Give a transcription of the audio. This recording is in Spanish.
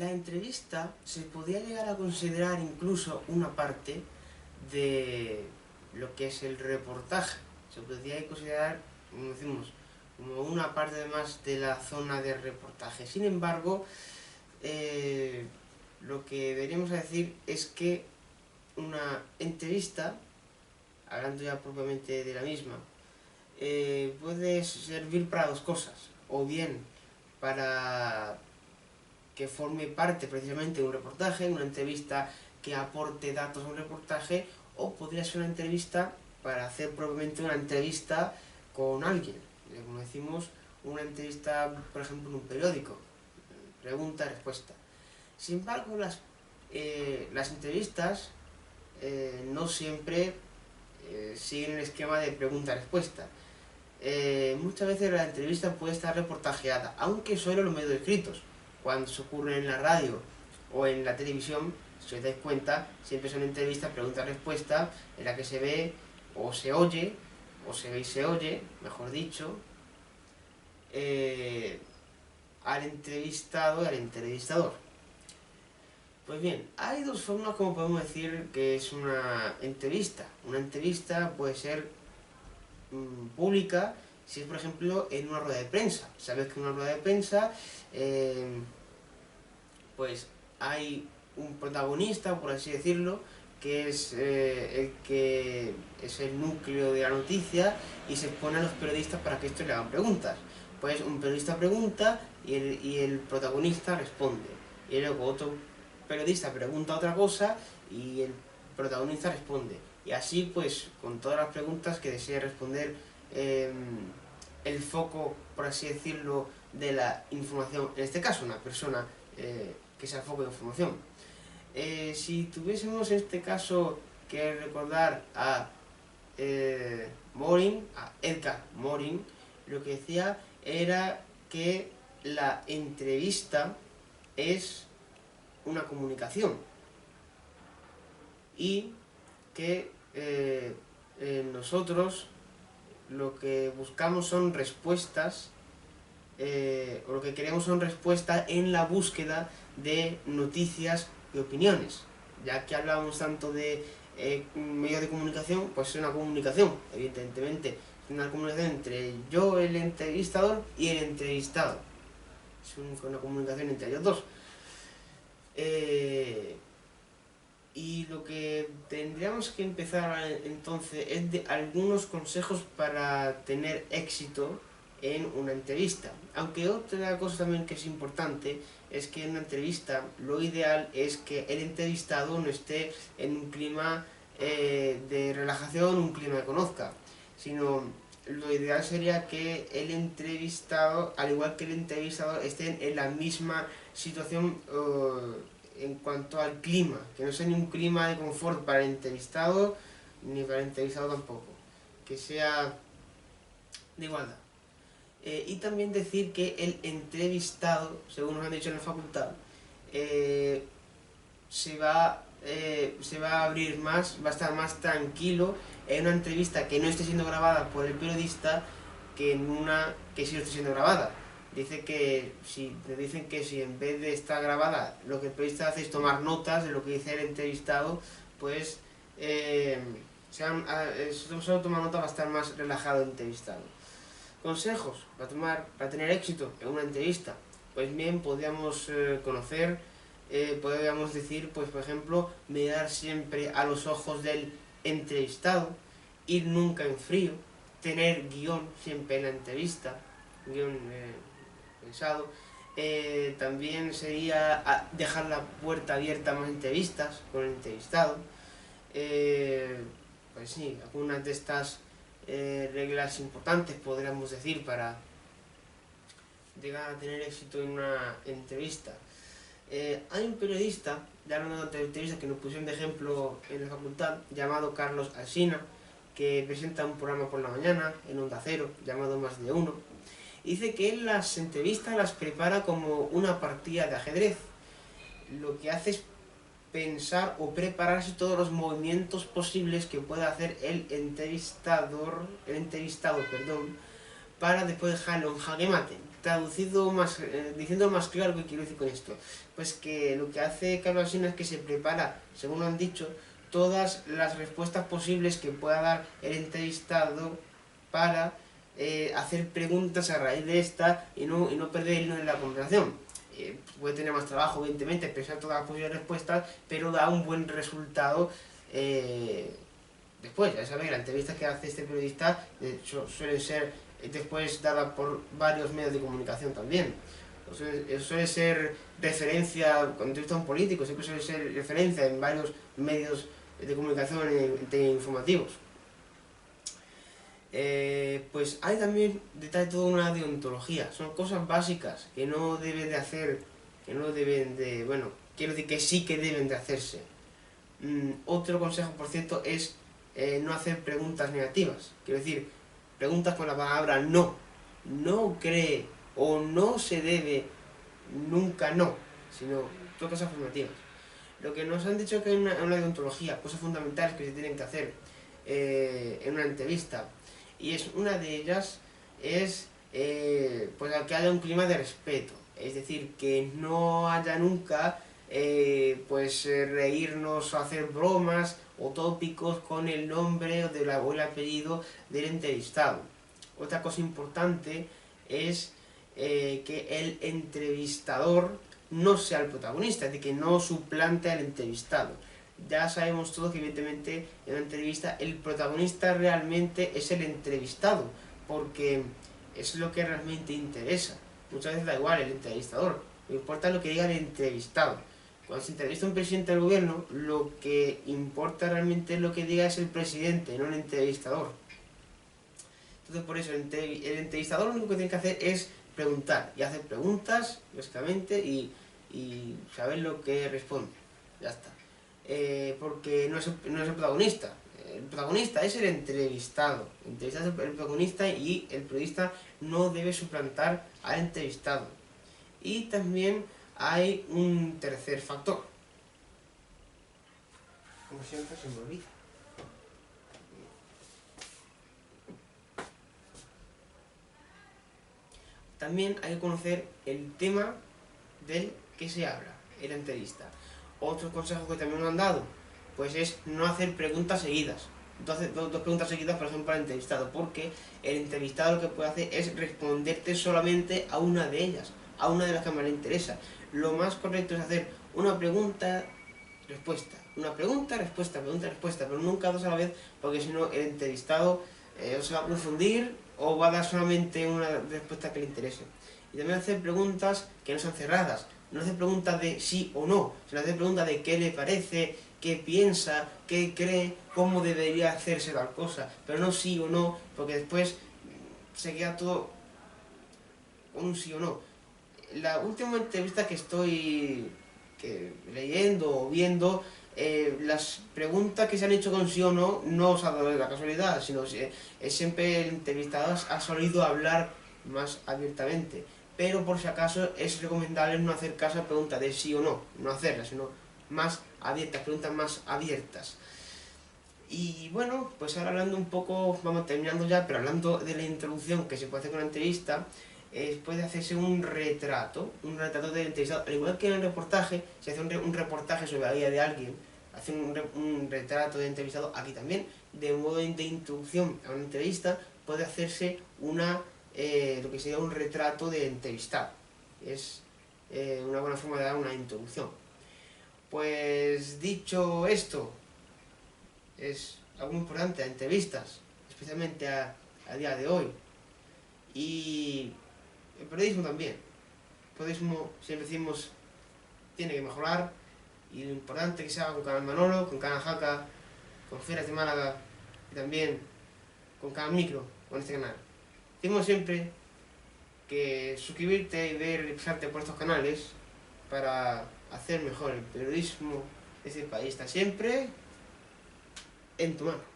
La entrevista se podría llegar a considerar incluso una parte de lo que es el reportaje. Se podría considerar, como decimos, como una parte más de la zona de reportaje. Sin embargo, lo que deberíamos decir es que una entrevista, hablando ya propiamente de la misma, puede servir para dos cosas, o bien para que forme parte precisamente de un reportaje, una entrevista que aporte datos a un reportaje, o podría ser una entrevista para hacer propiamente una entrevista con alguien, como decimos, una entrevista, por ejemplo, en un periódico, pregunta-respuesta. Sin embargo, las entrevistas no siempre siguen el esquema de pregunta-respuesta. Muchas veces la entrevista puede estar reportajeada, aunque solo en los medios escritos. Cuando se ocurre en la radio o en la televisión, si os dais cuenta, siempre son entrevistas pregunta-respuesta, en la que se ve o se oye, o se ve y se oye, mejor dicho, al entrevistado y al entrevistador. Pues bien, hay dos formas como podemos decir que es una entrevista. Una entrevista puede ser pública si es, por ejemplo, en una rueda de prensa. Sabes que en una rueda de prensa pues hay un protagonista, por así decirlo, que es el que es el núcleo de la noticia y se expone a los periodistas para que estos le hagan preguntas. Pues un periodista pregunta y el protagonista responde. Y luego otro periodista pregunta otra cosa y el protagonista responde. Y así pues con todas las preguntas que desee responder el foco, por así decirlo, de la información, en este caso una persona que sea el foco de información. Si tuviésemos en este caso que recordar a Morin, a Edgar Morin, lo que decía era que la entrevista es una comunicación y que nosotros lo que buscamos son respuestas o lo que queremos son respuestas en la búsqueda de noticias y opiniones. Ya que hablábamos tanto de medios de comunicación, pues es una comunicación, evidentemente. Es una comunicación entre yo, el entrevistador, y el entrevistado. Es una comunicación entre ellos dos. Y lo que tendríamos que empezar entonces es de algunos consejos para tener éxito en una entrevista. Aunque otra cosa también que es importante es que en una entrevista lo ideal es que el entrevistado no esté en un clima de relajación, un clima de conozca, sino lo ideal sería que el entrevistado, al igual que el entrevistador, estén en la misma situación en cuanto al clima, que no sea ni un clima de confort para el entrevistado ni para el entrevistado tampoco, que sea de igualdad. Y también decir que el entrevistado, según nos han dicho en la facultad, se va a abrir más, va a estar más tranquilo en una entrevista que no esté siendo grabada por el periodista que en una que sí esté siendo grabada. Dicen que si en vez de estar grabada lo que el periodista hace es tomar notas de lo que dice el entrevistado, pues solo tomar nota va a estar más relajado el entrevistado. Consejos para tener éxito en una entrevista. Pues bien, podríamos podríamos decir, pues por ejemplo, mirar siempre a los ojos del entrevistado, ir nunca en frío, tener guión siempre en la entrevista, guión pensado. También sería dejar la puerta abierta a más entrevistas con el entrevistado. Pues sí, algunas de estas reglas importantes podríamos decir para llegar a tener éxito en una entrevista. Hay un periodista, ya hablando de entrevistas que nos pusieron de ejemplo en la facultad, llamado Carlos Alsina, que presenta un programa por la mañana en Onda Cero, llamado Más de Uno. Dice que él las entrevistas las prepara como una partida de ajedrez. Lo que hace es pensar o prepararse todos los movimientos posibles que pueda hacer el entrevistado, para después dejarlo en jaque mate. traducido más, diciendo más claro qué quiero decir con esto, pues que lo que hace Carlos Alsina es que se prepara, según lo han dicho, todas las respuestas posibles que pueda dar el entrevistado para hacer preguntas a raíz de esta y no perder el hilo en la conversación. Puede tener más trabajo, evidentemente, expresar todas las posibles respuestas, pero da un buen resultado después. Ya sabéis, la entrevista que hace este periodista suele ser después dada por varios medios de comunicación también. Suele ser referencia, cuando entrevista a un político, siempre suele ser referencia en varios medios de comunicación informativos. Pues hay también detrás de toda una deontología, son cosas básicas que no deben de hacer, que no deben de, bueno, quiero decir que sí que deben de hacerse. Otro consejo, por cierto, es no hacer preguntas negativas, quiero decir, preguntas con la palabra no, no cree o no se debe, nunca no, sino todas cosas afirmativas. Lo que nos han dicho es que hay una deontología, cosas fundamentales que se tienen que hacer en una entrevista. Y una de ellas es pues que haya un clima de respeto, es decir, que no haya nunca pues reírnos o hacer bromas o tópicos con el nombre o el apellido del entrevistado. Otra cosa importante es que el entrevistador no sea el protagonista, es decir, que no suplante al entrevistado. Ya sabemos todos que evidentemente en una entrevista el protagonista realmente es el entrevistado, porque es lo que realmente interesa. Muchas veces da igual el entrevistador, lo importa es lo que diga el entrevistado. Cuando se entrevista a un presidente del gobierno, lo que importa realmente es lo que diga es el presidente, no el entrevistador. Entonces por eso el entrevistador lo único que tiene que hacer es preguntar, y hacer preguntas, básicamente, y saber lo que responde. Ya está. Porque no es el protagonista. El protagonista es el entrevistado. El entrevistado es el protagonista y el periodista no debe suplantar al entrevistado. Y también hay un tercer factor. Como siempre se me olvida. También hay que conocer el tema del que se habla en la entrevista. Otro consejo que también nos han dado, pues es no hacer preguntas seguidas. Entonces, dos preguntas seguidas, por ejemplo, al entrevistado, porque el entrevistado lo que puede hacer es responderte solamente a una de ellas, a una de las que más le interesa. Lo más correcto es hacer una pregunta, respuesta, una pregunta, respuesta, pero nunca dos a la vez, porque si no el entrevistado o se va a confundir o va a dar solamente una respuesta que le interese. Y también hacer preguntas que no sean cerradas. No hace preguntas de sí o no, sino hace preguntas de qué le parece, qué piensa, qué cree, cómo debería hacerse tal cosa, pero no sí o no, porque después se queda todo con un sí o no. La última entrevista que estoy leyendo o viendo, las preguntas que se han hecho con sí o no, no os ha dado la casualidad, sino es siempre el entrevistado ha solido hablar más abiertamente. Pero por si acaso es recomendable no hacer caso a preguntas de sí o no, no hacerlas, sino más abiertas, preguntas más abiertas. Y bueno, pues ahora hablando un poco, vamos terminando ya, pero hablando de la introducción que se puede hacer con una entrevista, puede hacerse un retrato del entrevistado. Al igual que en el reportaje, se hace un reportaje sobre la vida de alguien, hace un retrato del entrevistado, aquí también, de modo de introducción a una entrevista, puede hacerse lo que sería un retrato de entrevistado. Es una buena forma de dar una introducción. Pues dicho esto, es algo muy importante a entrevistas, especialmente a día de hoy. Y el periodismo también. El periodismo, siempre decimos, tiene que mejorar, y lo importante que se haga con Canal Manolo, con Canal Jaca, con Fieras de Málaga, y también con Canal Micro, con este canal. Decimos siempre que suscribirte y revisarte por estos canales para hacer mejor el periodismo de este país. Está siempre en tu mano.